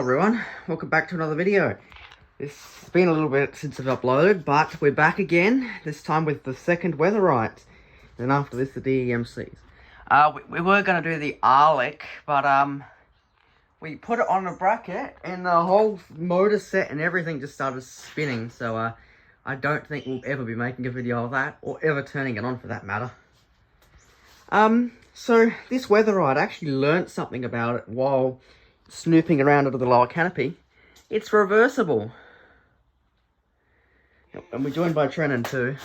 Everyone, welcome back to another video. It's been a little bit since I've uploaded, but we're back again, this time with the second Weatherite, and after this the DEMCs. We were going to do the Arlic, but we put it on a bracket and the whole motor set and everything just started spinning, so I don't think we'll ever be making a video of that, or ever turning it on for that matter. So this Weatherite, I actually learnt something about it while snooping around under the lower canopy. It's reversible. And we're joined by Trennan too.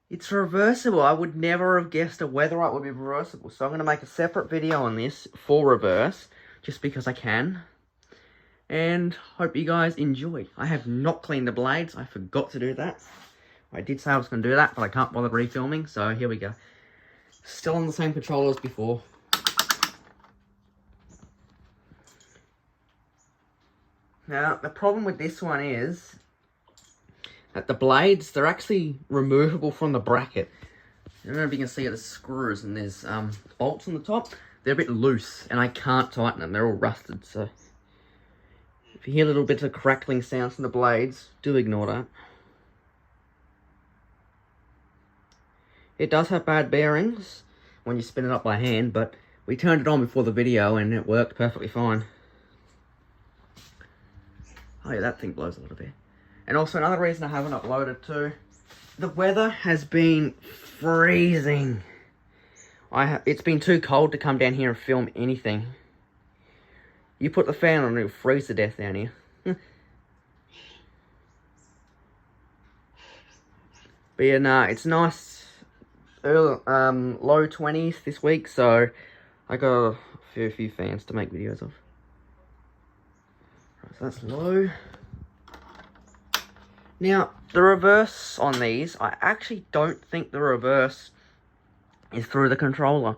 It's reversible. I would never have guessed a Weatherite would be reversible. So I'm going to make a separate video on this for reverse, just because I can. And hope you guys enjoy. I have not cleaned the blades. I forgot to do that. I did say I was going to do that, but I can't bother refilming. So here we go. Still on the same controller as before. Now, the problem with this one is that the blades, they're actually removable from the bracket. I don't know if you can see the screws, and there's bolts on the top. They're a bit loose, and I can't tighten them. They're all rusted, so if you hear little bits of crackling sounds from the blades, do ignore that. It does have bad bearings when you spin it up by hand, but we turned it on before the video, and it worked perfectly fine. Oh yeah, that thing blows a little bit. And also another reason I haven't uploaded too, the weather has been freezing. It's been too cold to come down here and film anything. You put the fan on, it'll freeze to death down here. But yeah, nah, it's nice. Low 20s this week, so I got a few fans to make videos of. So that's low. Now, the reverse on these, I actually don't think the reverse is through the controller.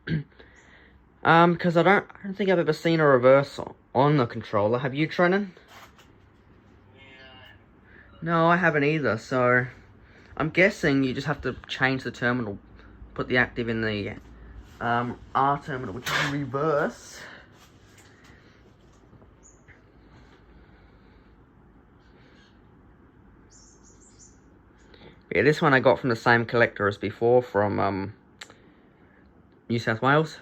Because I don't think I've ever seen a reverse on the controller. Have you, Trennan? No, I haven't either, so I'm guessing you just have to change the terminal, put the active in the R terminal, which is reverse. Yeah, this one I got from the same collector as before, from New South Wales.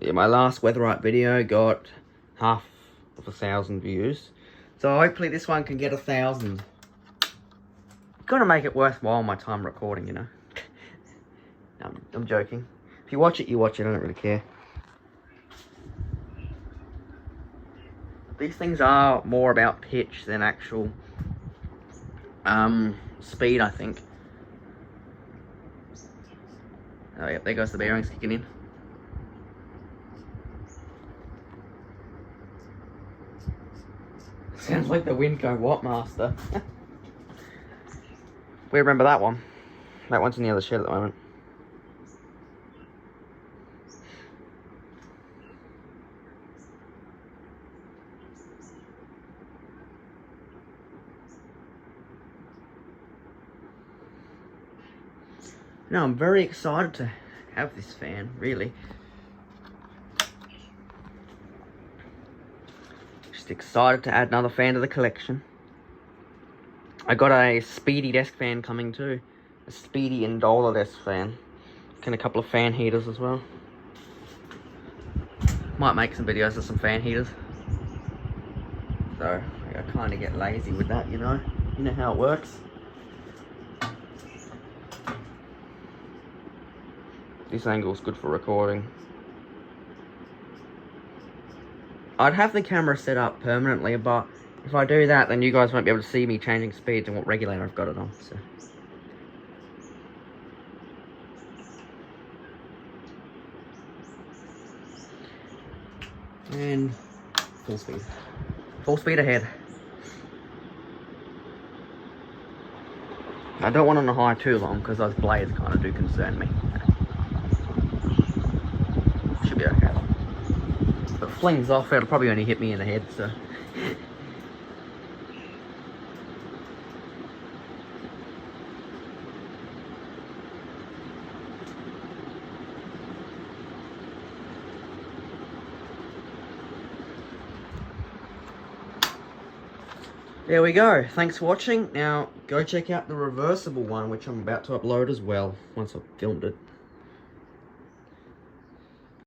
Yeah, my last Weatherite video got half of 1,000 views. So hopefully this one can get 1,000. Gotta make it worthwhile my time recording, you know. I'm joking. If you watch it, you watch it. I don't really care. These things are more about pitch than actual speed, I think. Oh yeah, there goes the bearings kicking in. Sounds like the Winco Wattmaster. We remember that one. That one's in the other shed at the moment. No, I'm very excited to have this fan, really. Just excited to add another fan to the collection. I got a Speedy desk fan coming too. A Speedy and Dollar desk fan. And a couple of fan heaters as well. Might make some videos of some fan heaters. So, I kind of get lazy with that, you know. You know how it works. This angle's good for recording. I'd have the camera set up permanently, but if I do that, then you guys won't be able to see me changing speeds and what regulator I've got it on. So. And full speed. Full speed ahead. I don't want on the high too long because those blades kind of do concern me. Should be okay. If it flings off, it'll probably only hit me in the head, so. there we go. Thanks for watching. Now, go check out the reversible one, which I'm about to upload as well, once I've filmed it.